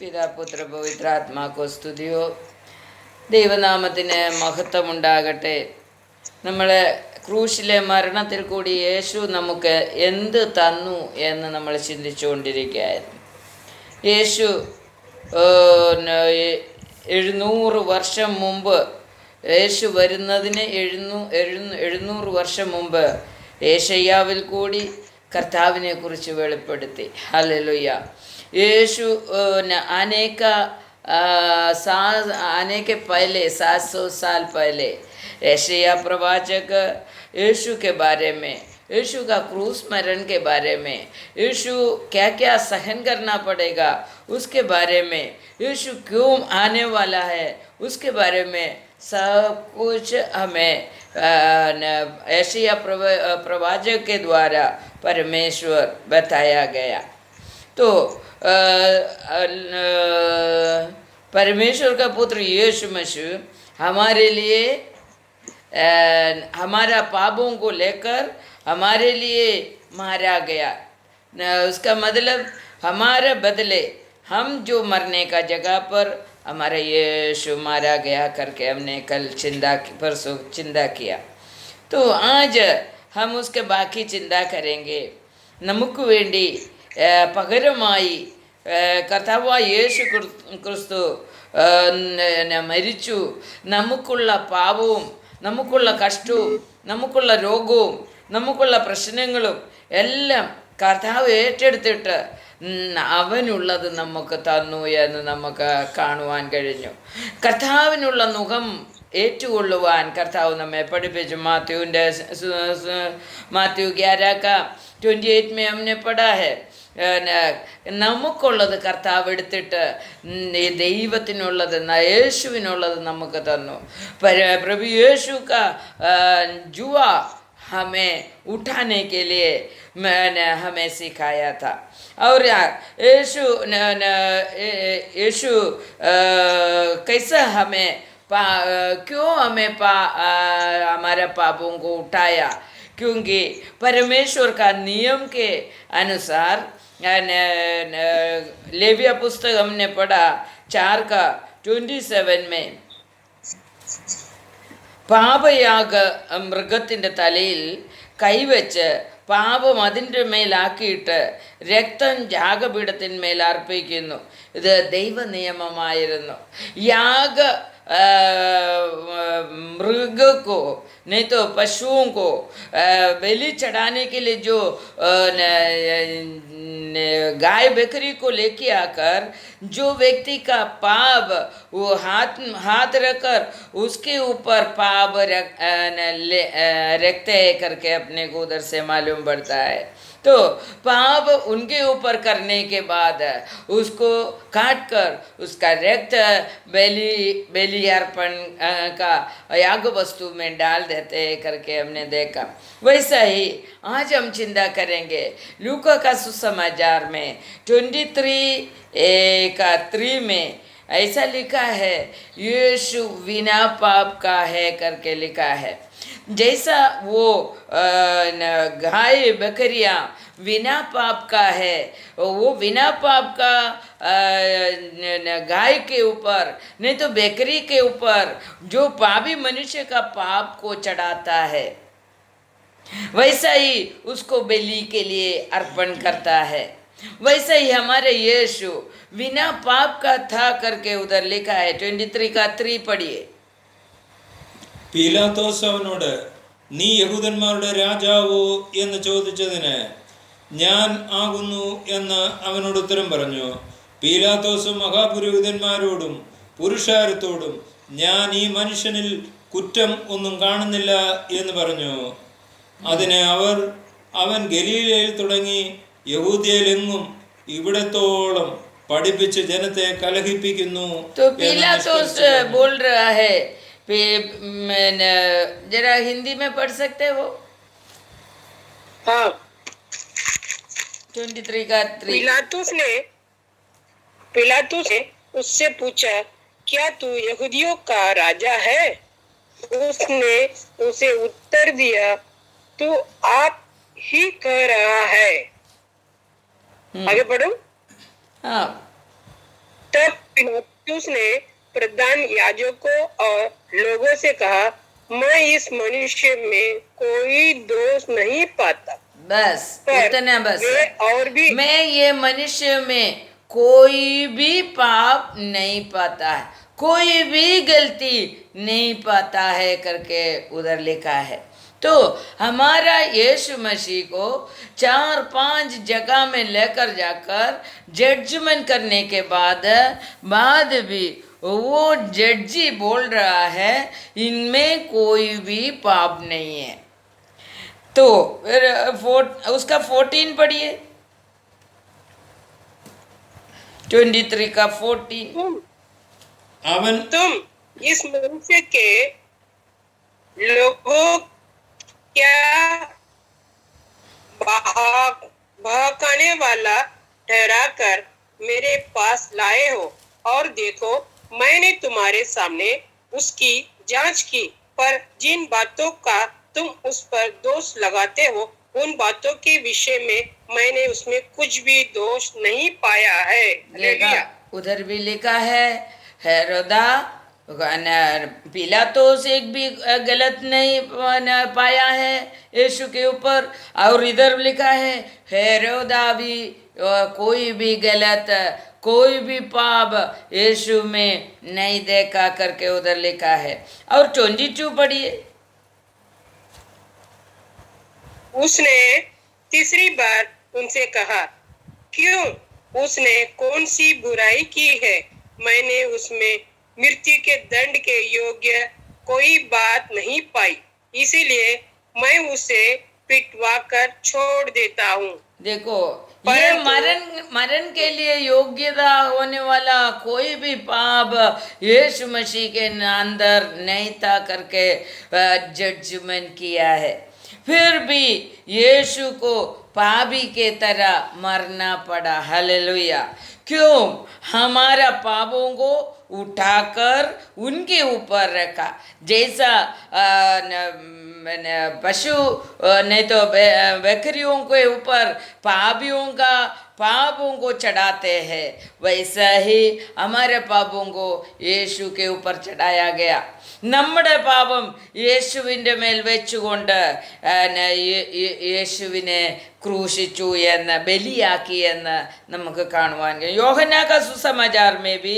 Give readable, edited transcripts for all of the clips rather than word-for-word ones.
പിതാപുത്ര പവിത്രാത്മാക്കോ സ്തുതിയോ. ദൈവനാമത്തിന് മഹത്വമുണ്ടാകട്ടെ. നമ്മളെ ക്രൂശിലെ മരണത്തിൽ കൂടി യേശു നമുക്ക് എന്ത് തന്നു എന്ന് നമ്മൾ ചിന്തിച്ചുകൊണ്ടിരിക്കുകയായിരുന്നു. യേശു 700 വർഷം മുമ്പ്, യേശു വരുന്നതിന് 700 വർഷം മുമ്പ് യേശയ്യാവിൽ കൂടി കർത്താവിനെ കുറിച്ച് വെളിപ്പെടുത്തി. ഹല്ലേലൂയ. यीशु आने के पहले 700 साल पहले यशायाह प्रवाचक यीशु के बारे में, यीशु का क्रूस मरण के बारे में, यीशु क्या क्या सहन करना पड़ेगा उसके बारे में, यीशु क्यों आने वाला है उसके बारे में सब कुछ हमें यशायाह प्रवाचक के द्वारा परमेश्वर बताया गया. तो परमेश्वर का पुत्र यीशु मसीह हमारे लिए हमारा पापों को लेकर हमारे लिए मारा गया. उसका मतलब हमारे बदले हम जो मरने का जगह पर हमारा यीशु मारा गया करके हमने कल परसों चिंता किया. तो आज हम उसके बाकी चिंता करेंगे. നമുക്ക് വേണ്ടി പകരമായി കർത്താവായ യേശു ക്രിസ്തു മരിച്ചു. നമുക്കുള്ള പാപവും നമുക്കുള്ള കഷ്ടവും നമുക്കുള്ള രോഗവും നമുക്കുള്ള പ്രശ്നങ്ങളും എല്ലാം കർത്താവ് ഏറ്റെടുത്തിട്ട് അവനുള്ളത് നമുക്ക് തന്നു എന്ന് നമുക്ക് കാണുവാൻ കഴിഞ്ഞു. കർത്താവിനുള്ള മുഖം ഏറ്റുകൊള്ളുവാൻ കർത്താവ് നമ്മെ പഠിപ്പിച്ചു. മാത്യു 11:28 में हमने पढ़ा है, നമുക്കുള്ളത് കർത്താവ് എടുത്തിട്ട് ദൈവത്തിനുള്ളത് യേശുവിനുള്ളത് നമുക്ക് തന്നു. प्रभु यीशु का जुआ हमें उठाने के लिए हमें सिखाया था. और यीशु कैसा हमें क्यों हमें हमारे पापों को उठाया, क्योंकि परमेश्वर का नियम के अनुसार लेविया पुस्तक हमने पढ़ा 4:27 में പാപയാഗ മൃഗത്തിൻ്റെ തലയിൽ കൈവച്ച് പാപം അതിൻ്റെ മേലാക്കിയിട്ട് രക്തം യാഗപീഠത്തിന്മേൽ അർപ്പിക്കുന്നു. ഇത് ദൈവ നിയമമായിരുന്നു. मृग को नहीं तो पशुओं को बलि चढ़ाने के लिए जो गाय बकरी को लेके आकर जो व्यक्ति का पाप वो हाथ रखकर उसके ऊपर पाप रखते हैं करके अपने को उधर से मालूम पड़ता है. तो पाप उनके ऊपर करने के बाद उसको काट कर उसका रक्त बलि अर्पण का याग वस्तु में डाल देते हैं करके हमने देखा. वैसा ही आज हम चिंता करेंगे. लूका का सुसमाचार में 23:3 में ऐसा लिखा है, यीशु बिना पाप का है करके लिखा है. जैसा वो गाय बकरियाँ बिना पाप का है, वो बिना पाप का गाय के ऊपर नहीं तो बकरी के ऊपर जो पापी मनुष्य का पाप को चढ़ाता है, वैसा ही उसको बलि के लिए अर्पण करता है. वैसा ही हमारे यीशु बिना पाप का था करके उधर लिखा है. 23:3 पढ़िए. പീലാത്തോസ് അവനോട്, നീ യഹൂദന്മാരുടെ രാജാവോ എന്ന് ചോദിച്ചതിന് ഞാൻ ആകുന്നു എന്ന് അവനോട് ഉത്തരം പറഞ്ഞു. പീലാത്തോസ് മഹാപുരോഹിതന്മാരോടും പുരുഷാരത്തോടും, ഞാൻ ഈ മനുഷ്യനിൽ കുറ്റം ഒന്നും കാണുന്നില്ല എന്ന് പറഞ്ഞു. അതിന് അവൻ ഗലീലയിൽ തുടങ്ങി യഹൂദ്യയിലെങ്ങും ഇവിടത്തോളം പഠിപ്പിച്ച് ജനത്തെ കലഹിപ്പിക്കുന്നു. जरा हिंदी में पढ़ सकते हो? हाँ. 23:3. पिलातुस ने उससे पूछा, क्या तू यहूदियों का राजा है? उसने उसे उत्तर दिया, तू आप ही कह रहा है. आगे पढ़ो. हाँ. तब पिलातुस ने प्रधान याजकों और लोगों से कहा, मैं इस मनुष्य में कोई दोष नहीं पाता। बस पर इतना बस। वे और भी मैं ये मनुष्य में कोई भी पाप नहीं पाता है, कोई भी गलती नहीं पाता है करके उधर लिखा है। तो हमारा यीशु मसीह को 4-5 जगह में लेकर जाकर जजमेंट करने के बाद भी वो जड्जी बोल रहा है इनमें कोई भी पाप नहीं है। तो उसका 14 पढ़िए, 23 का 14। അവൻ तुम इस मनुष्य के लोगों क्या बहकाने वाला ठहराकर मेरे पास लाए हो, और देखो मैंने तुम्हारे सामने उसकी जांच की, पर जिन बातों का तुम उस पर दोष लगाते हो उन बातों के विषय में मैंने उसमें कुछ भी दोष नहीं पाया है। देखा उधर भी लिखा है हेरोदा पिलातुस एक भी गलत नहीं पाया है यीशु के ऊपर, और इधर लिखा है हेरोदा भी कोई भी गलत कोई भी पाप यीशु में नहीं देखा करके उधर लिखा है। और 22 पढ़िए। उसने तीसरी बार उनसे कहा, क्यों? उसने कौन सी बुराई की है? मैंने उसमें मृत्यु के दंड के योग्य कोई बात नहीं पाई, इसीलिए मैं उसे पिटवा कर छोड़ देता हूँ। देखो ये मरण के लिए योग्यता होने वाला कोई भी पाप यीशु मसीह के अंदर नहीं था करके जजमेंट किया है। फिर भी यीशु को पापी के तरह मरना पड़ा। हालेलुया। क्यों? हमारा पापों को उठाकर उनके ऊपर रखा। जैसा पशु नहीं तो बकरियों के ऊपर पापों को चढ़ाते हैं, वैसा ही हमारे पापों को യേശു के ऊपर चढ़ाया गया। നമ്മുടെ പാപം യേശുവിൻ്റെ മേൽ വെച്ചുകൊണ്ട് യേശുവിനെ ക്രൂശിച്ചു എന്ന് ബലിയാക്കി എന്ന് നമുക്ക് കാണുവാൻ കഴിയും। യോഹന്നാ का सुसमाचार में भी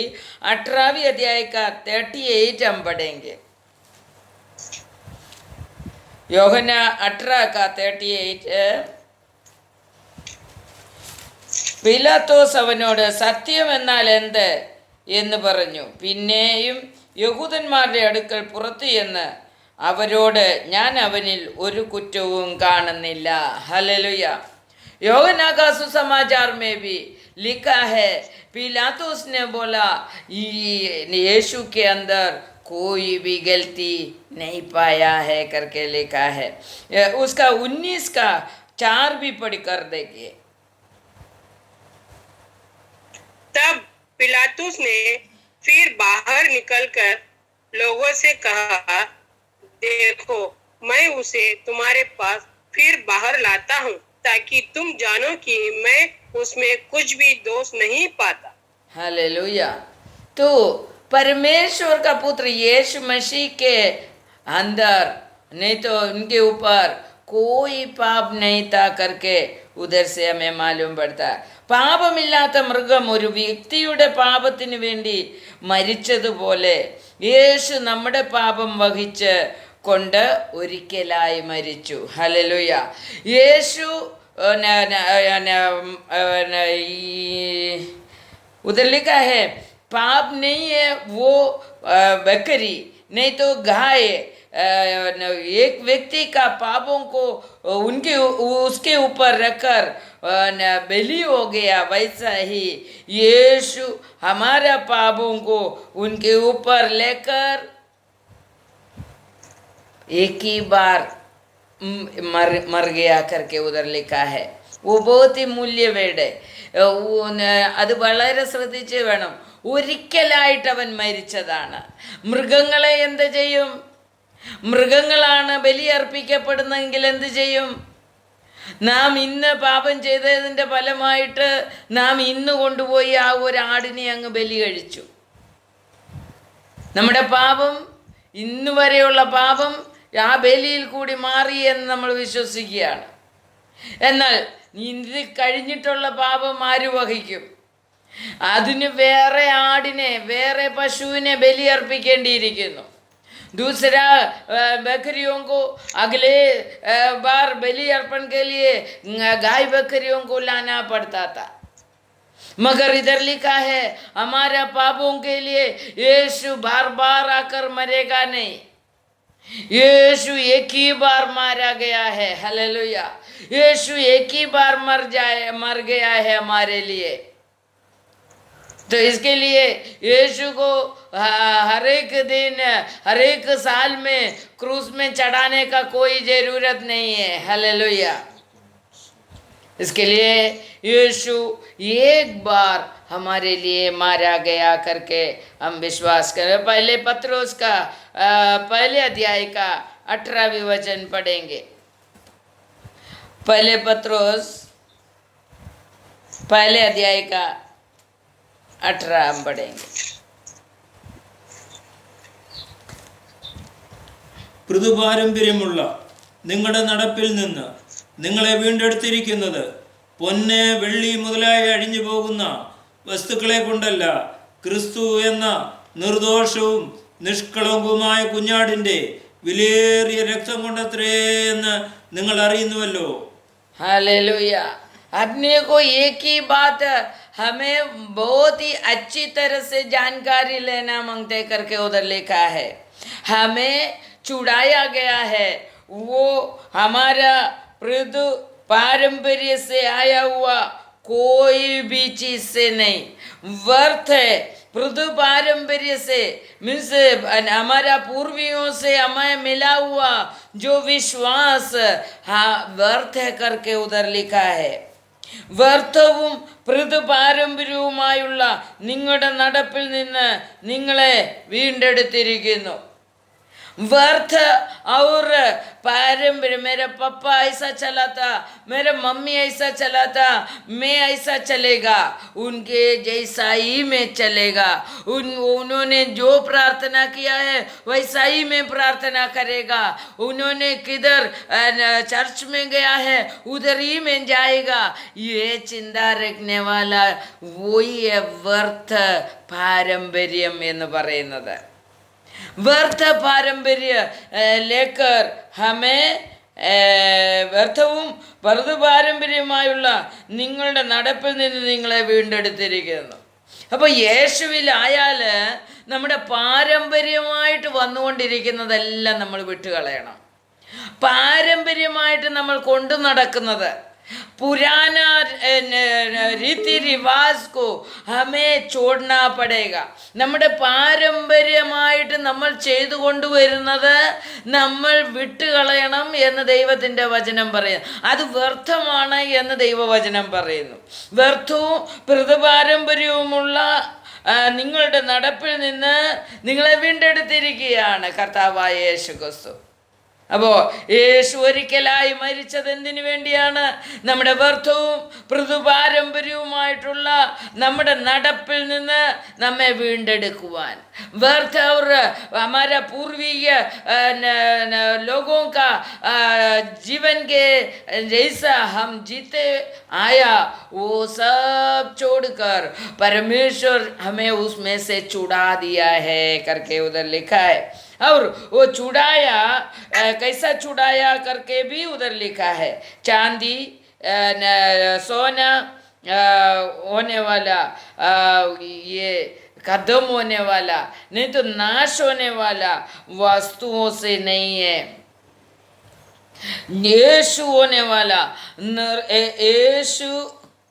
18वीं अध्याय का 38 हम पढ़ेंगे। യോഹന്നാ 18 का 38। പിലാത്തോസ് അവനോട് സത്യം എന്നാൽ എന്ത് എന്ന് പറഞ്ഞു. പിന്നെയും യഹൂദന്മാരുടെ അടുക്കൽ പുറത്തു ചെന്ന് അവരോട് ഞാൻ അവനിൽ ഒരു കുറ്റവും കാണുന്നില്ല. ഹല്ലേലൂയ। യോഹന്നാ का सुसमाचार में भी लिखा है पिलातुस ने बोला यीशु के अंदर कोई भी गलती नहीं पाया है करके लिखा है। उसका 19 का 4 भी पढ़ कर देखिए। तब पिलातुस ने फिर बाहर निकलकर लोगों से कहा, देखो मैं उसे तुम्हारे पास फिर बाहर लाता हूँ, ताकि तुम जानो कि मैं उसमें कुछ भी दोष नहीं पाता। हालेलुया। तो परमेश्वर का पुत्र यीशु मसीह के अंदर नहीं तो उनके ऊपर कोई पाप नहीं था करके उधर से हमें मालूम पड़ता है। പാപമില്ലാത്ത മൃഗം ഒരു വ്യക്തിയുടെ പാപത്തിന് വേണ്ടി മരിച്ചതുപോലെ യേശു നമ്മുടെ പാപം വഹിച്ച് കൊണ്ട് ഒരിക്കലായി മരിച്ചു. ഹല്ലേലൂയ। യേശു उधर लिखा है पाप नहीं है वो बकरी नहीं तो गाय एक व्यक्ति का पापों को उसके ऊपर रखकर बलि हो गया, वैसा ही यीशु हमारा पापों को उनके ऊपर लेकर एक ही बार मर गया करके उधर लिखा है। वो बहुत ही മൂല്യവേട് അത് വളരെ ശ്രദ്ധിച്ച് വേണം. ഒരിക്കലായിട്ട് അവൻ മരിച്ചതാണ്. മൃഗങ്ങളെ എന്ത് ചെയ്യും? മൃഗങ്ങളാണ് ബലിയർപ്പിക്കപ്പെടുന്നതെങ്കിൽ എന്ത് ചെയ്യും? നാം ഇന്ന് പാപം ചെയ്തതിൻ്റെ ഫലമായിട്ട് നാം ഇന്ന് കൊണ്ടുപോയി ആ ഒരു ആടിനെ അങ്ങ് ബലി കഴിച്ചു. നമ്മുടെ പാപം, ഇന്ന് വരെയുള്ള പാപം ആ ബലിയിൽ കൂടി മാറി എന്ന് നമ്മൾ വിശ്വസിക്കുകയാണ്. എന്നാൽ ഇത് കഴിഞ്ഞിട്ടുള്ള പാപം ആര് വഹിക്കും? അതിന് വേറെ ആടിനെ, വേറെ പശുവിനെ ബലിയർപ്പിക്കേണ്ടിയിരിക്കുന്നു. दूसरा बकरियों को अगले बार बलि अर्पण के लिए गाय बकरियों को लाना पड़ता था. मगर इधर लिखा है हमारा पापों के लिए यीशु बार बार आकर मरेगा नहीं. यीशु एक ही बार मारा गया है. हालेलुया. यीशु एक ही बार मर गया है हमारे लिए. तो इसके लिए यीशु को हर एक दिन, हर एक साल में क्रूस में चढ़ाने का कोई ज़रूरत नहीं है. हालेलुया. इसके लिए यीशु एक बार हमारे लिए मारा गया करके हम विश्वास करें. पहले पत्रोस का पहले अध्याय का 18वां वचन पढ़ेंगे. पहले पत्रोस पहले अध्याय का 18 हम पढ़ेंगे. പൃഥുപാരമ്പര്യമുള്ള നിങ്ങളുടെ നടപ്പിൽ നിന്ന് നിങ്ങളെ വീണ്ടെടുത്തിരിക്കുന്നത് പൊന്ന്, വെള്ളി മുതലായി അഴിഞ്ഞു പോകുന്ന വസ്തുക്കളെ കൊണ്ടല്ല, ക്രിസ്തു എന്ന നിർദോഷവും നിഷ്കളങ്കവുമായ കുഞ്ഞാടിൻ്റെ വിലയേറിയ രക്തം കൊണ്ടത്രേ എന്ന് നിങ്ങൾ അറിയുന്നുവല്ലോ. हालेलुया. अपने को एक ही बात हमें बहुत ही अच्छी तरह से जानकारी लेना मांगते करके उधर लिखा है. हमें छुड़ाया गया है. वो हमारा पृथु पारंपर्य से आया हुआ कोई भी चीज से नहीं, वर्थ है. पृथु पारंपर्य से मीन्स हमारा पूर्वियों से हमें मिला हुआ जो विश्वास, हाँ, वर्थ है करके उधर लिखा है. വ്യർത്ഥവും പൃഥുപാരമ്പര്യവുമായുള്ള നിങ്ങളുടെ നടപ്പിൽ നിന്ന് നിങ്ങളെ വീണ്ടെടുത്തിരിക്കുന്നു. व्यर्थ और पारंपरिक, मेरा पापा ऐसा चला था, मेरा मम्मी ऐसा चला था, मैं ऐसा चलेगा, उनके जैसा ही मैं चलेगा. उन्होंने जो प्रार्थना किया है वैसा ही मैं प्रार्थना करेगा. उन्होंने किधर चर्च में गया है उधर ही मैं जाएगा. ये चिंता रखने वाला वही है व्यर्थ പാരമ്പര്യം എന്ന് പറയുന്നത്. व्यर्थ पारंपर्य लेकर हमें വ്യർത്ഥവും പൃഥുപാരമ്പര്യമായുള്ള നിങ്ങളുടെ നടപ്പിൽ നിന്ന് നിങ്ങളെ വീണ്ടെടുത്തിരിക്കുന്നു. അപ്പോൾ യേശുവിലായാൽ നമ്മുടെ പാരമ്പര്യമായിട്ട് വന്നുകൊണ്ടിരിക്കുന്നതെല്ലാം നമ്മൾ വിട്ടുകളയണം. പാരമ്പര്യമായിട്ട് നമ്മൾ കൊണ്ടു നടക്കുന്നത് पुराना रीति रिवाज को हमें छोड़ना पड़ेगा. നമ്മുടെ പാരമ്പര്യമായിട്ട് നമ്മൾ ചെയ്തു കൊണ്ടുവരുന്നത് നമ്മൾ വിട്ടുകളയണം എന്ന് ദൈവത്തിൻ്റെ വചനം പറയുന്നു. അത് വ്യർത്ഥമാണ് എന്ന് ദൈവവചനം പറയുന്നു. വ്യർത്ഥവും പൃഥുപാരമ്പര്യവുമുള്ള നിങ്ങളുടെ നടപ്പിൽ നിന്ന് നിങ്ങളെ വീണ്ടെടുത്തിരിക്കുകയാണ് കർത്താവായ യേശു ക്രിസ്തു. അപ്പോൾ യേശു ഒരിക്കലായി മരിച്ചത് എന്തിനു വേണ്ടിയാണ്? നമ്മുടെ വ്യർത്ഥവും പൃഥുപാരമ്പര്യവുമായിട്ടുള്ള നമ്മുടെ നടപ്പിൽ നിന്ന് നമ്മെ വീണ്ടെടുക്കുവാൻ. व्यर्थ और हमारा पूर्वीय लोगों का जीवन के जैसा हम जीते आया वो सब छोड़कर परमेश्वर हमें उसमें से छुड़ा दिया है करके उधर लिखा है. और वो छुड़ाया, कैसा छुड़ाया करके भी उधर लिखा है. चांदी, सोना होने वाला, ये खत्म होने वाला नहीं तो नाश होने वाला वस्तुओं से नहीं है. യേശു होने वाला, യേശു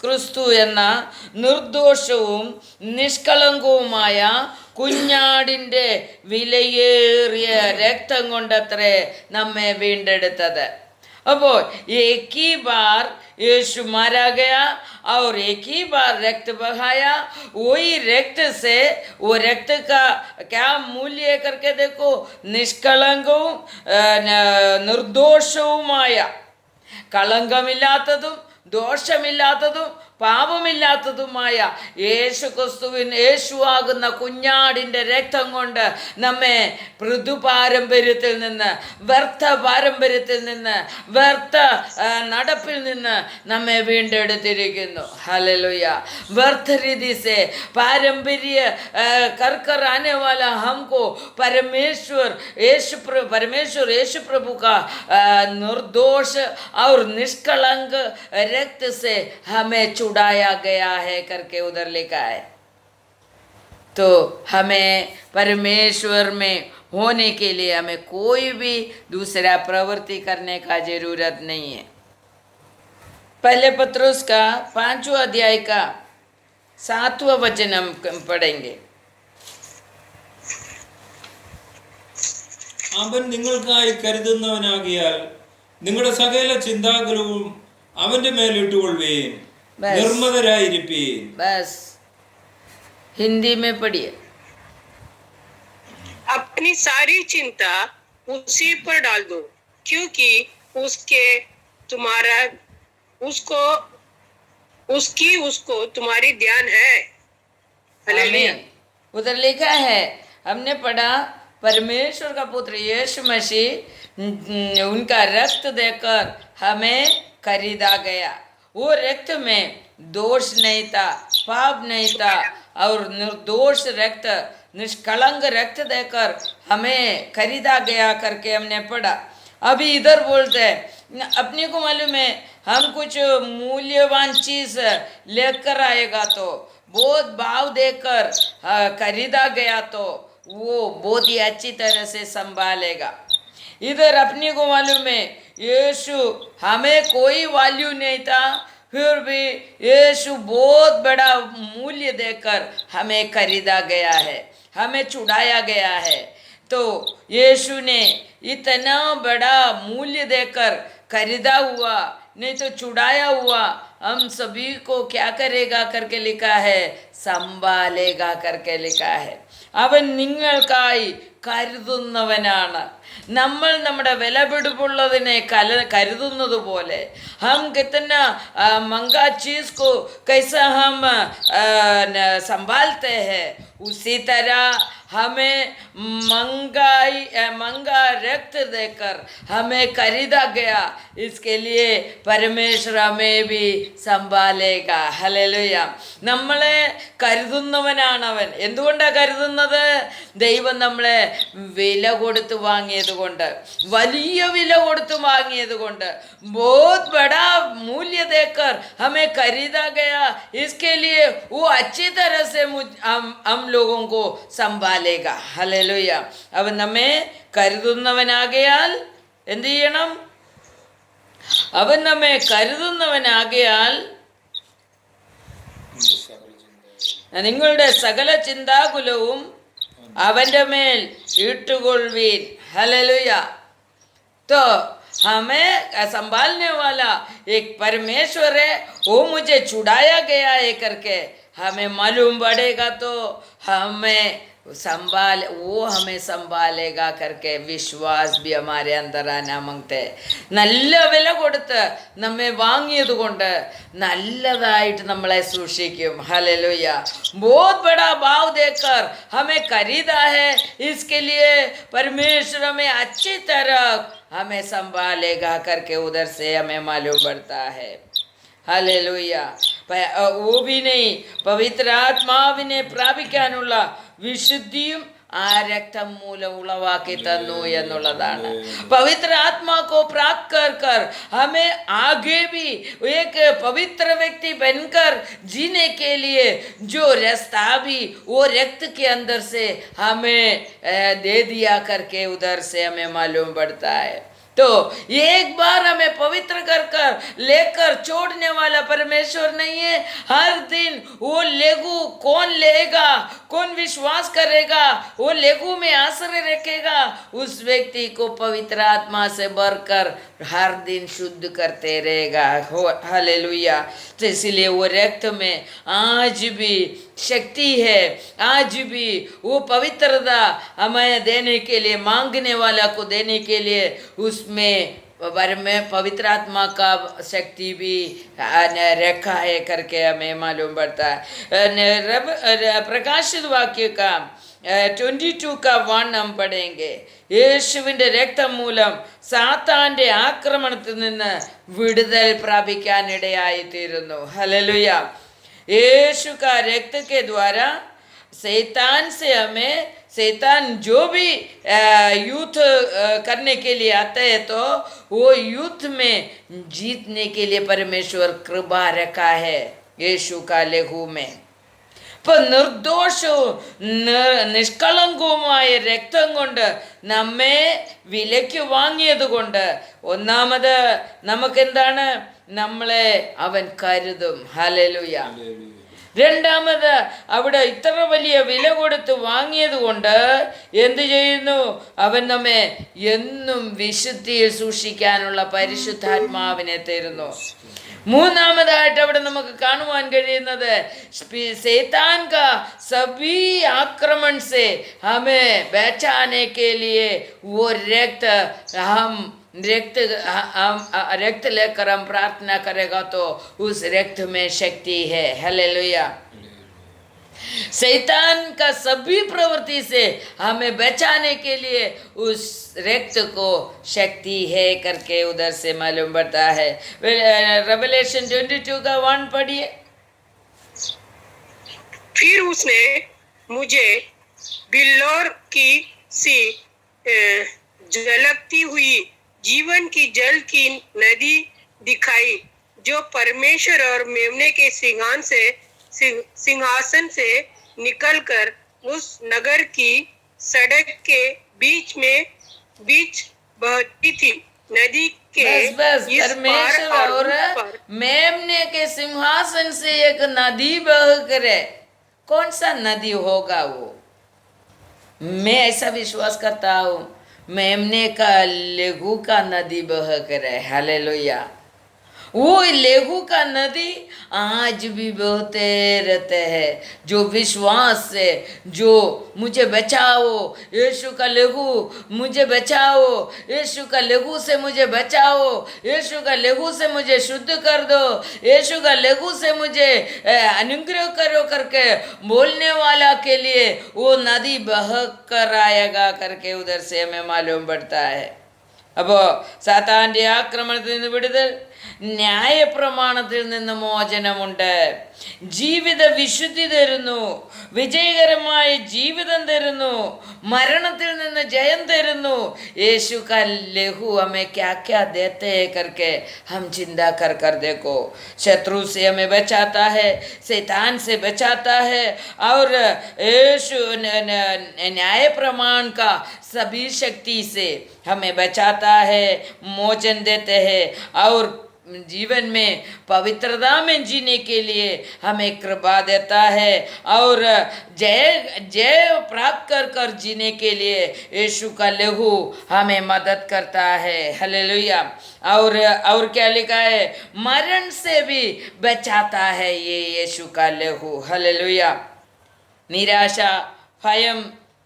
ക്രിസ്തു എന്ന നിർദോഷവും നിഷ്കളങ്കവുമായ കുഞ്ഞാടിൻ്റെ വിലയേറിയ രക്തം കൊണ്ടത്രേ നമ്മെ വീണ്ടെടുത്തത്. അപ്പോൾ एक ही बार यीशु मारा गया और एक ही बार रक्त बहाया. वही रक्त से, वो रक्त का क्या मूल्य करके देखो, निष्कलंकവും നിർദോഷവുമായ കളങ്കമില്ലാത്തതും ദോഷമില്ലാത്തതും പാപമില്ലാത്തതുമായ യേശുവാകുന്ന കുഞ്ഞാടിൻ്റെ രക്തം കൊണ്ട് നമ്മെ പൃഥു പാരമ്പര്യത്തിൽ നിന്ന്, വ്യർത്ഥ പാരമ്പര്യത്തിൽ നിന്ന്, വ്യർത്ഥ നടപ്പിൽ നിന്ന് നമ്മെ വീണ്ടെടുത്തിരിക്കുന്നു. ഹല്ലേലൂയ. व्यर्थ रीति से पारंपर्य कर आने वाला हमको परमेश्वर यीशु प्रभु का निर्दोष और निष्कलंक रक्त से हमें छुड़ाया गया है करके उधर लिखा है. तो हमें परमेश्वर में होने के लिए हमें कोई भी दूसरा प्रवृत्ति करने का जरूरत नहीं है. पहले पत्रुस का 5वां अध्याय का 7वां वचन हम पढ़ेंगे. അവൻ നിങ്ങൾക്കായി കരുതുന്നവനാകിയാൽ നിങ്ങളുടെ സകല ചിന്താകുലവും അവന്റെ മേൽ ഇട്ടുകൊള്ളുകയും നിർമ്മതരായിരിപ്പീൻ. बस हिंदी में पढ़िए. अपनी सारी चिंता उसी पर डाल दो, क्योंकि उसको तुम्हारी ध्यान है. हालेलुया. उधर लिखा है, हमने पढ़ा परमेश्वर का पुत्र यीशु मसीह उनका रक्त देकर हमें खरीदा गया. वो रक्त में दोष नहीं था, पाप नहीं था, और निर्दोष रक्त, निष्कलंक रक्त देकर हमें खरीदा गया करके हमने पढ़ा. अभी इधर बोलते हैं, अपने को मालूम है हम कुछ मूल्यवान चीज लेकर आएगा तो बहुत भाव देकर खरीदा गया तो वो बहुत ही अच्छी तरह से संभालेगा. इधर अपने को मालूम है यीशु हमें कोई वैल्यू नहीं था, फिर भी यीशु बहुत बड़ा मूल्य देकर हमें खरीदा गया है, हमें छुड़ाया गया है. तो यीशु ने इतना बड़ा मूल्य देकर खरीदा हुआ, नहीं तो छुड़ाया हुआ, हम सभी को क्या करेगा करके लिखा है, संभालेगा करके लिखा है. അവൻ നിങ്ങൾക്കായി കരുതുന്നവനാണ്. നമ്മൾ നമ്മുടെ വിലപിടിപ്പുള്ളതിനെ കരുതുന്നത് പോലെ हम कितना महंगा चीज को कैसा हम संभालते हैं, उसी तरह हमें महंगा रक्त देकर हमें खरीदा गया. इसके लिए परमेश्वर हमें भी संभालेगा. ഹല്ലേലൂയ. നമ്മളെ കരുതുന്നവനാണവൻ. എന്തുകൊണ്ടാണ് കരുതുന്നത്? ദൈവം നമ്മളെ വില കൊടുത്ത് വാങ്ങിയത് കൊണ്ട്, വലിയ വില കൊടുത്ത് വാങ്ങിയത് കൊണ്ട്, बहुत बड़ा मूल्य देकर हमें खरीदा गया. इसके लिए वो अच्छी तरह से हम लोगों को संभालेगा. ഹല്ലേലൂയ. അവൻ നമ്മെ കരുതുന്നവനാകയാൽ എന്ത് ചെയ്യണം? അവൻ നമ്മെ കരുതുന്നവനാകയാൽ നിങ്ങളുടെ സകല ചിന്താകുലവും അവന്റെ മേൽ ഇട്ടുകൊള്ളുവീൻ. ഹല്ലേലൂയ. तो हमें संभालने वाला एक परमेश्वर है, वो मुझे छुड़ाया गया है करके हमें मालूम पड़ेगा तो हमें वो हमें संभालेगा करके विश्वास भी हमारे अंदर आना मांगते. നല്ല വില കൊടുത്ത് നമ്മെ വാങ്ങിയത് കൊണ്ട് നല്ലതായിട്ട് നമ്മളെ സൂക്ഷിക്കും. ഹല്ലേലൂയ. बहुत बड़ा भाव देकर हमें खरीदा है, इसके लिए परमेश्वर हमें अच्छी तरह हमें संभालेगा करके उधर से हमें मालूम पड़ता है. ഹല്ലേലൂയ. वो भी नहीं, പവിത്ര ആത്മാവിനെ പ്രാപിക്കാനുള്ള വിശുദ്ധിയും ആ രക്തം മൂലം ഉളവാക്കി തന്നു എന്നുള്ളതാണ്. पवित्र आत्मा को प्राप्त कर हमें आगे भी एक पवित्र व्यक्ति बनकर जीने के लिए जो रास्ता भी वो रक्त के अंदर से हमें दे दिया करके उधर से हमें मालूम पड़ता है. तो एक बार हमें पवित्र कर लेकर छोड़ने वाला परमेश्वर नहीं है. हर दिन वो लेगू कौन लेगा, कौन विश्वास करेगा, वो लेगू में आश्रय रखेगा, उस व्यक्ति को पवित्र आत्मा से भरकर हर दिन शुद्ध करते रहेगा. हालेलुया. तो इसलिए वो रक्त में आज भी शक्ति है, आज भी वो पवित्रता हमें देने के लिए, मांगने वाला को देने के लिए उसमें में पवित्र आत्मा का शक्ति भी रखा है करके हमें मालूम पड़ता है। प्रकाशित वाक्य का 22 का 1 हम पढ़ेंगे. യേശുവിൻ്റെ രക്തം മൂലം സാത്താൻ്റെ ആക്രമണത്തിൽ നിന്ന് വിടുതൽ പ്രാപിക്കാനിടയായിത്തീരുന്നു. ഹല്ലേലൂയ. यीशु का रक्त के द्वारा शैतान से हमें, शैतान जो भी युद्ध करने के लिए आता है तो वो युद्ध में जीतने के लिए परमेश्वर कृपा रखा है यीशु का लहू में. ഇപ്പം നിർദോഷവും നിഷ്കളങ്കവുമായ രക്തം കൊണ്ട് നമ്മെ വിലയ്ക്ക് വാങ്ങിയത് കൊണ്ട് ഒന്നാമത് നമുക്കെന്താണ്, നമ്മളെ അവൻ കരുതും. ഹല്ലേലൂയ. രണ്ടാമത് അവിടെ ഇത്ര വലിയ വില കൊടുത്ത് വാങ്ങിയത് കൊണ്ട് എന്തു ചെയ്യുന്നു, അവൻ നമ്മെ എന്നും വിശുദ്ധിയിൽ സൂക്ഷിക്കാനുള്ള പരിശുദ്ധാത്മാവിനെ തരുന്നു. മൂന്നാമതായിട്ട് അവിടെ നമുക്ക് കാണുവാൻ കഴിയുന്നത് शैतान का सभी आक्रमण से हमें बचाने के लिए वो रक्त लेकर हम प्रार्थना करेगा तो उस रक्त में शक्ति है. हालेलुया. शैतान का सभी प्रवृत्ति से हमें बचाने के लिए उस रक्त को शक्ति है करके उधर से मालूम पड़ता है. रेवलेशन 22 का 1 पढ़िए. फिर उसने मुझे बिल्लौर की सी झलकती हुई जीवन की जल की नदी दिखाई, जो परमेश्वर और मेमने के सिंहासन से निकलकर उस नगर की सड़क के बीच बहती थी. नदी के बस इस परमेश्वर पार और पार मेमने के सिंहासन से एक नदी बह करे. कौन सा नदी होगा वो? मैं ऐसा विश्वास करता हूँ मेमने का लहू का नदी बह करे. हालेलुया. वो लहू का नदी आज भी बहते रहते हैं. जो विश्वास से, जो मुझे बचाओ यीशु का लहू, मुझे बचाओ यीशु का लहू से, मुझे बचाओ यीशु का लहू से, मुझे शुद्ध कर दो यीशु का लहू से, मुझे अनुग्रह करो करके बोलने वाला के लिए वो नदी बह कर आएगा करके उधर से हमें मालूम पड़ता है. അപ്പോൾ സാത്താൻ്റെ ആക്രമണത്തിൽ നിന്ന് വിടുതൽ, ന്യായപ്രമാണത്തിൽ നിന്ന് മോചനമുണ്ട്, ജീവിത വിശുദ്ധി തരുന്നു, വിജയകരമായ ജീവിതം തരുന്നു, മരണത്തിൽ നിന്ന് ജയം തരുന്നു. യേശു का लहू हमें क्या क्या देते हैं करके हम चिंता कर देखो. शत्रु से हमें बचाता है, शैतान से बचाता है, और यीशु न्याय प्रमाण का सभी शक्ति से हमें बचाता है, मोचन देते हैं, और जीवन में पवित्रता में जीने के लिए हमें कृपा देता है, और जय प्राप्त कर जीने के लिए यीशु का लहू हमें मदद करता है. हालेलुया. और क्या लिखा है, मरण से भी बचाता है ये यीशु का लहू. हालेलुया. നിരാശ, ഭയം,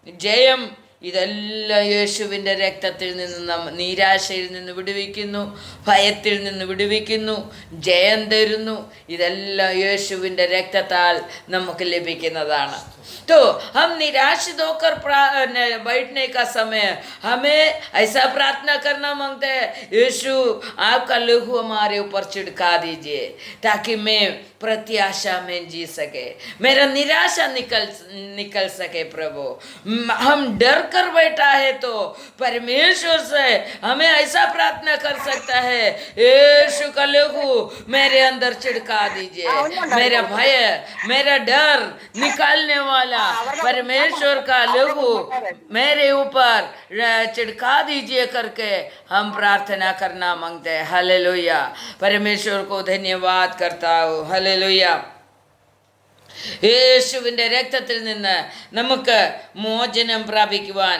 ജയം ഇതെല്ലാം യേശുവിൻ്റെ രക്തത്തിൽ നിന്ന് നിരാശയിൽ നിന്ന് വിടുവിക്കുന്നു, ഭയത്തിൽ നിന്ന് വിടുവിക്കുന്നു, ജയം തരുന്നു. ഇതെല്ലാം യേശുവിൻ്റെ രക്തത്താൽ നമുക്ക് ലഭിക്കുന്നതാണ്. तो हम निराशित होकर बैठने का समय हमें ऐसा प्रार्थना करना मांगते हैं, यीशु आपका लहू हमारे ऊपर छिड़का दीजिए ताकि मैं प्रत्याशा में जी सके, मेरा निराशा निकल सके. प्रभु, हम डर कर बैठा है तो परमेश्वर से हमें ऐसा प्रार्थना कर सकता है, यीशु का लहू मेरे अंदर छिड़का दीजिए, मेरा भय, मेरा डर निकालने वाला परमेश्वर का लहू मेरे ऊपर छिड़का दीजिए करके हम प्रार्थना करना मांगते हैं. हालेलुया. परमेश्वर को धन्यवाद करता हूँ. हालेलुया. യേശുവിൻ്റെ രക്തത്തിൽ നിന്ന് നമുക്ക് മോചനം പ്രാപിക്കുവാൻ,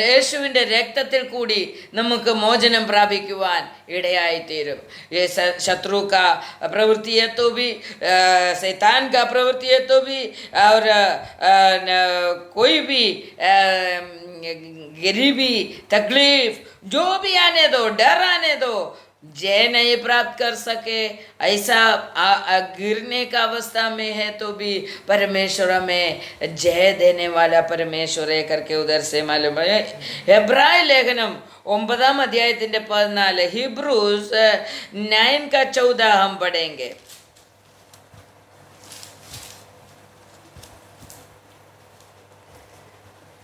യേശുവിൻ്റെ രക്തത്തിൽ കൂടി നമുക്ക് മോചനം പ്രാപിക്കുവാൻ ഇടയായിത്തീരും. ये शत्रु का प्रवृत्ति है तो भी, शैतान का प्रवृत्ति है तो भी, और कोई भी गरीबी, तकलीफ, जो भी आने दो, डर आने दो, जय नहीं प्राप्त कर सके, ऐसा गिरने का अवस्था में है तो भी परमेश्वर में जय देने वाला परमेश्वर है करके उधर से मालूम है। हेब्राय लेखनम 9 अध्यायത്തിന്റെ 14, हिब्रूज 9 का 14 हम पढ़ेंगे।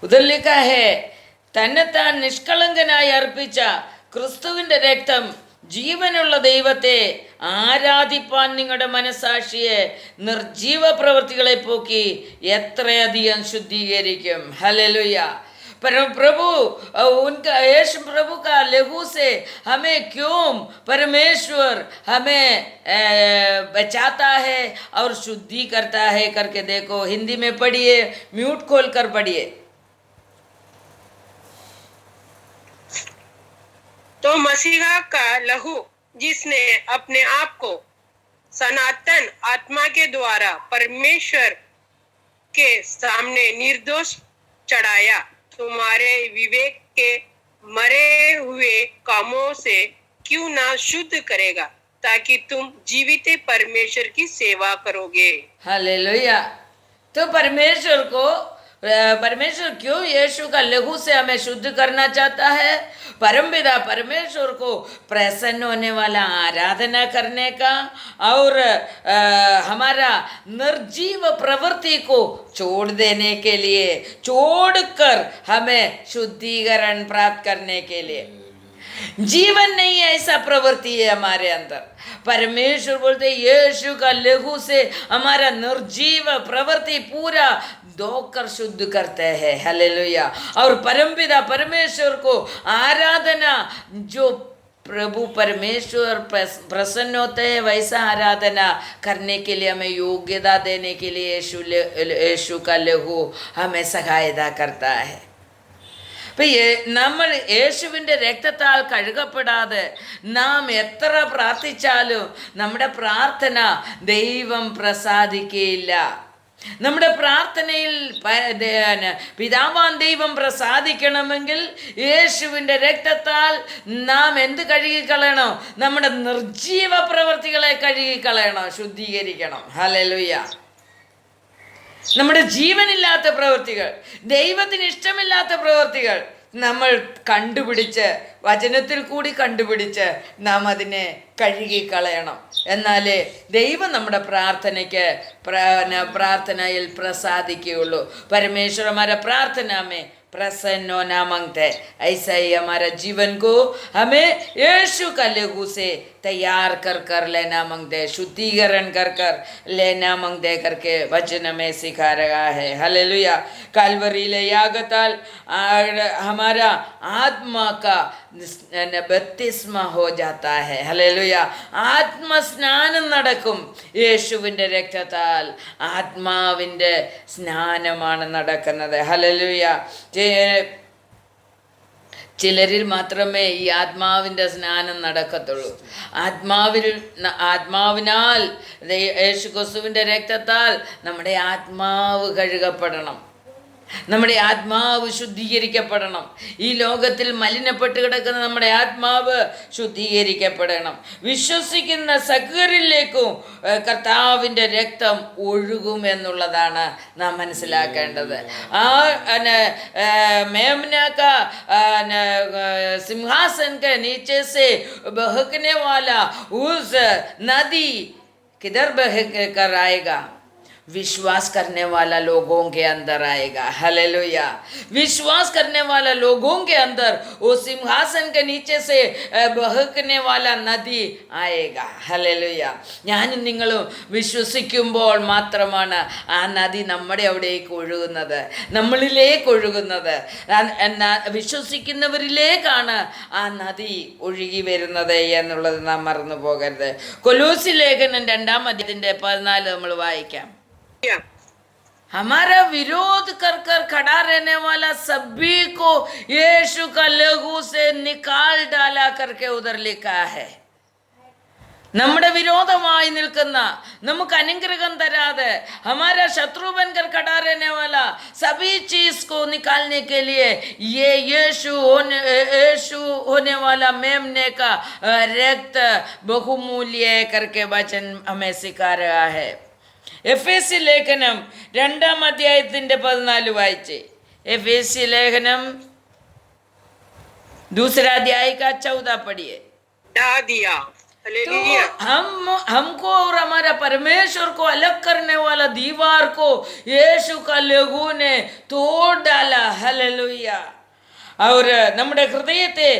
उधर लिखा है, തന്നെത്താൻ നിഷ്കളങ്കനായി അർപ്പിച്ച ക്രിസ്തുവിൻ്റെ രക്തം ജീവനുള്ള ദൈവത്തെ ആരാധിപ്പാൻ നിങ്ങളുടെ മനസാക്ഷിയെ നിർജീവ പ്രവൃത്തികളെ പോക്കി എത്രയധികം ശുദ്ധീകരിക്കും। ഹല്ലേലൂയ। प्रभु उनका यीशु प्रभु का लहू से हमें क्यों परमेश्वर हमें बचाता है और शुद्धि करता है करके देखो। हिंदी में पढ़िए, म्यूट खोल कर पढ़िए। तो मसीहा का लहू जिसने अपने आप को सनातन आत्मा के द्वारा परमेश्वर के सामने निर्दोष चढ़ाया, तुम्हारे विवेक के मरे हुए कामों से क्यों ना शुद्ध करेगा, ताकि तुम जीवित परमेश्वर की सेवा करोगे। हालेलुया। तो परमेश्वर क्यों यीशु का लहू से हमें शुद्ध करना चाहता है? परमपिता परमेश्वर को प्रसन्न होने वाला आराधना करने का और हमारा निर्जीव प्रवृत्ति को छोड़ देने के लिए, छोड़कर हमें शुद्धिकरण प्राप्त करने के लिए। जीवन नहीं है ऐसा प्रवृत्ति है हमारे अंदर। परमेश्वर बोलते यीशु का लहू से हमारा निर्जीव प्रवृत्ति पूरा धोकर शुद्ध करते हैं। हालेलुया। और परमपिता परमेश्वर को आराधना, जो प्रभु परमेश्वर प्रसन्न होते हैं वैसा आराधना करने के लिए हमें योग्यता देने के लिए यीशु का लहू हमें सहायता करता है। നമ്മൾ യേശുവിൻ്റെ രക്തത്താൽ കഴുകപ്പെടാതെ നാം എത്ര പ്രാർത്ഥിച്ചാലും നമ്മുടെ പ്രാർത്ഥന ദൈവം പ്രസാദിക്കുകയില്ല। നമ്മുടെ പ്രാർത്ഥനയിൽ പിതാവാൻ ദൈവം പ്രസാദിക്കണമെങ്കിൽ യേശുവിൻ്റെ രക്തത്താൽ നാം എന്ത് കഴുകിക്കളയണം? നമ്മുടെ നിർജീവ പ്രവൃത്തികളെ കഴുകിക്കളയണം, ശുദ്ധീകരിക്കണം। ഹല്ലേലൂയ। നമ്മുടെ ജീവനില്ലാത്ത പ്രവൃത്തികൾ, ദൈവത്തിന് ഇഷ്ടമില്ലാത്ത പ്രവൃത്തികൾ നമ്മൾ കണ്ടുപിടിച്ച്, വചനത്തിൽ കൂടി കണ്ടുപിടിച്ച് നാം അതിനെ കഴുകിക്കളയണം। എന്നാലേ ദൈവം നമ്മുടെ പ്രാർത്ഥനയിൽ പ്രസാദിക്കുകയുള്ളൂ। परमेश्वर हमारा प्रार्थना में प्रसन्न होना मांगते, ऐसा ही हमारा जीवन को हमें यीशु का लहू से तैयार कर लेना मांगते, शुद्धिकरण कर लेना मांगते करके वचन में सिखा रहा है। हालेलुया। काल्वरीले यागताल हमारा आत्मा का बपतिस्मा हो जाता है। हालेलुया। ആത്മ സ്നാനം നടക്കും യേശുവിൻ്റെ രക്തത്താൽ। ആത്മാവിൻ്റെ സ്നാനമാണ് നടക്കുന്നത്। ഹല്ലേലൂയ। ചിലരിൽ മാത്രമേ ഈ ആത്മാവിൻ്റെ സ്നാനം നടക്കത്തുള്ളൂ. ആത്മാവിനാൽ യേശു ക്രിസ്തുവിൻ്റെ രക്തത്താൽ നമ്മുടെ ആത്മാവ് കഴുകപ്പെടണം, നമ്മുടെ ആത്മാവ് ശുദ്ധീകരിക്കപ്പെടണം. ഈ ലോകത്തിൽ മലിനപ്പെട്ട് കിടക്കുന്ന നമ്മുടെ ആത്മാവ് ശുദ്ധീകരിക്കപ്പെടണം. വിശ്വസിക്കുന്ന സകലരിലേക്കും കർത്താവിൻ്റെ രക്തം ഒഴുകുമെന്നുള്ളതാണ് നാം മനസ്സിലാക്കേണ്ടത്. ആ मेमना का सिंहासन के नीचे से बहकने वाला उस नदी किधर बह कर आएगा? विश्वास करने वाला लोगों के अंदर आएगा। हालेलुया। विश्वास करने वाला लोगों के अंदर वो सिंहासन के नीचे से बहकने वाला नदी आएगा। हालेलुയ। ഞാനും നിങ്ങളും വിശ്വസിക്കുമ്പോൾ മാത്രമാണ് ആ നദി നമ്മുടെ അവിടേക്ക് ഒഴുകുന്നത്, നമ്മളിലേക്ക് ഒഴുകുന്നത്. വിശ്വസിക്കുന്നവരിലേക്കാണ് ആ നദി ഒഴുകി വരുന്നത് എന്നുള്ളത് നാം മറന്നു പോകരുത്। കൊലോസി ലേഖനം 2 അധ്യായത്തിന്റെ 14 നമ്മൾ വായിക്കാം। हमारा विरोध कर खड़ा रहने वाला सभी को यीशु का लहू से निकाल डाला करके उधर लिखा है। നമ്മുടെ വിരോധമായി നിൽക്കുന്ന, നമുക്ക് അനുഗ്രഹം തരാതെ, हमारा शत्रु बनकर खड़ा रहने वाला सभी चीज को निकालने के लिए ये यीशु होने वाला मेमने का रक्त बहुमूल्य करके वचन हमें सिखा रहा है. എഫേസ്യ ലേഖനം 2-ാം അധ്യായത്തിന്റെ 14 വായിച്ചേ. एफेसी लेखनम 2 अध्याय का 14 पढ़िए. ढा दिया. तो हमको और हमारा परमेश्वर को अलग करने वाला दीवार को यीशु का लहू ने तोड़ डाला. हालेलुया. और നമ്മുടെ ഹൃദയത്തെ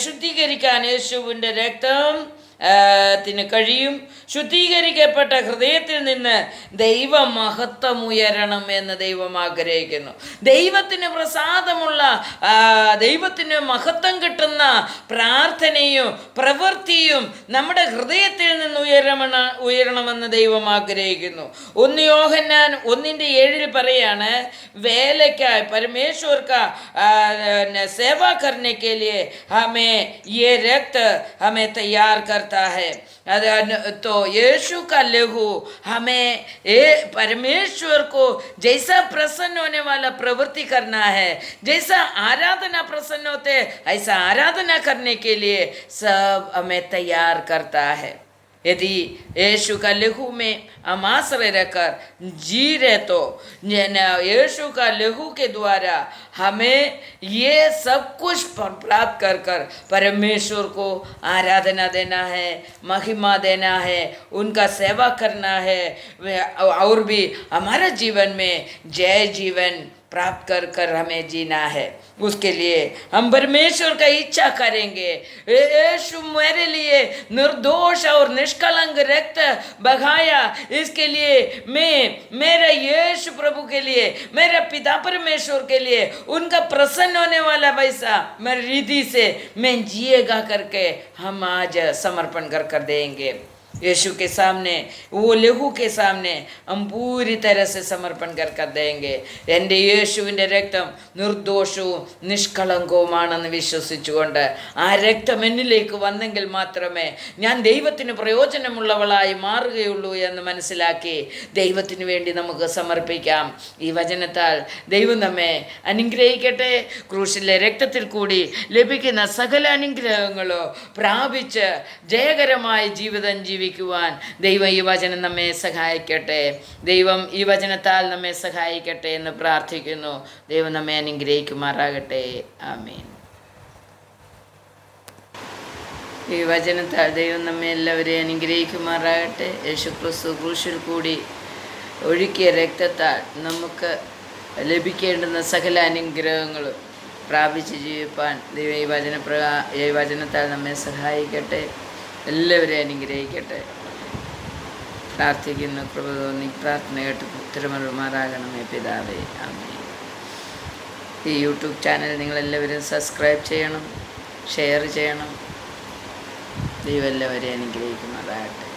ശുദ്ധീകരിക്കാൻ യേശുവിൻ്റെ രക്തം ത്തിന് കഴിയും. ശുദ്ധീകരിക്കപ്പെട്ട ഹൃദയത്തിൽ നിന്ന് ദൈവമഹത്വം ഉയരണം എന്ന് ദൈവം ആഗ്രഹിക്കുന്നു. ദൈവത്തിന് പ്രസാദമുള്ള, ദൈവത്തിന് മഹത്വം കിട്ടുന്ന പ്രാർത്ഥനയും പ്രവൃത്തിയും നമ്മുടെ ഹൃദയത്തിൽ നിന്ന് ഉയരണമെന്ന് ദൈവം ആഗ്രഹിക്കുന്നു. 1 യോഹന്നാൻ 1:7 പറയാണ്, വേലയ്ക്കായി परमेश्वर का सेवा करने के लिए हमें ये रक्त हमें तैयार करता है. तो यीशु का लहू हमें परमेश्वर को जैसा प्रसन्न होने वाला प्रवृत्ति करना है, जैसा आराधना प्रसन्न होते ऐसा आराधना करने के लिए सब हमें तैयार करता है. यदि यीशु का लहू में हम आश्रय रखकर जी रहे तो यीशु का लहू के द्वारा हमें ये सब कुछ प्राप्त कर कर परमेश्वर को आराधना देना है, महिमा देना है, उनका सेवा करना है, और भी हमारा जीवन में जय जीवन प्राप्त कर कर हमें जीना है. उसके लिए हम परमेश्वर का इच्छा करेंगे. यीशु मेरे लिए निर्दोष और निष्कलंक रक्त बहाया, इसके लिए मैं मेरा यीशु प्रभु के लिए, मेरा पिता परमेश्वर के लिए उनका प्रसन्न होने वाला वैसा मेरी रीति से मैं जिएगा करके हम आज समर्पण कर कर देंगे. यीशु के सामने, वो लहू के सामने हम पूरी तरह से समर्पण कर कर देंगे. എൻ്റെ യേശുവിൻ്റെ രക്തം നിർദോഷവും നിഷ്കളങ്കവുമാണെന്ന് വിശ്വസിച്ചുകൊണ്ട് ആ രക്തം എന്നിലേക്ക് വന്നെങ്കിൽ മാത്രമേ ഞാൻ ദൈവത്തിന് പ്രയോജനമുള്ളവളായി മാറുകയുള്ളൂ എന്ന് മനസ്സിലാക്കി ദൈവത്തിന് വേണ്ടി നമുക്ക് സമർപ്പിക്കാം. ഈ വചനത്താൽ ദൈവം നമ്മെ അനുഗ്രഹിക്കട്ടെ. ക്രൂശിലെ രക്തത്തിൽ കൂടി ലഭിക്കുന്ന സകല അനുഗ്രഹങ്ങളോ പ്രാപിച്ച് ജയകരമായ ജീവിതം ജീവിക്കുവാൻ ദൈവം ഈ വചനം നമ്മെ സഹായിക്കട്ടെ. ദൈവം ഈ വചനത്താൽ നമ്മെ സഹായിക്കട്ടെ എന്ന് പ്രാർത്ഥിക്കുന്നു. ദൈവം നമ്മെ അനുഗ്രഹിക്കുമാറാകട്ടെ. ആമേൻ. ഈ വചനത്താൽ ദൈവം നമ്മെ എല്ലാവരെയും അനുഗ്രഹിക്കുമാറാകട്ടെ. യേശുക്രിസ്തു ക്രൂശിൽ കൂടി ഒഴുക്കിയ രക്തത്താൽ നമുക്ക് ലഭിക്കേണ്ടുന്ന സകല അനുഗ്രഹങ്ങളും പ്രാപിച്ച് ജീവിപ്പാൻ ദൈവം ഈ വചനത്താൽ നമ്മെ സഹായിക്കട്ടെ. എല്ലാവരെയും അനുഗ്രഹിക്കട്ടെ. പ്രാർത്ഥിക്കുന്നു. കൃപ തോന്നി പ്രാർത്ഥന കേട്ട് ഉത്തരമരുമാറാകണമേ പിതാവേ. ആമേൻ. ഈ യൂട്യൂബ് ചാനൽ നിങ്ങളെല്ലാവരും സബ്സ്ക്രൈബ് ചെയ്യണം, ഷെയർ ചെയ്യണം. ദൈവം എല്ലാവരെയും അനുഗ്രഹിക്കുമാറാകട്ടെ.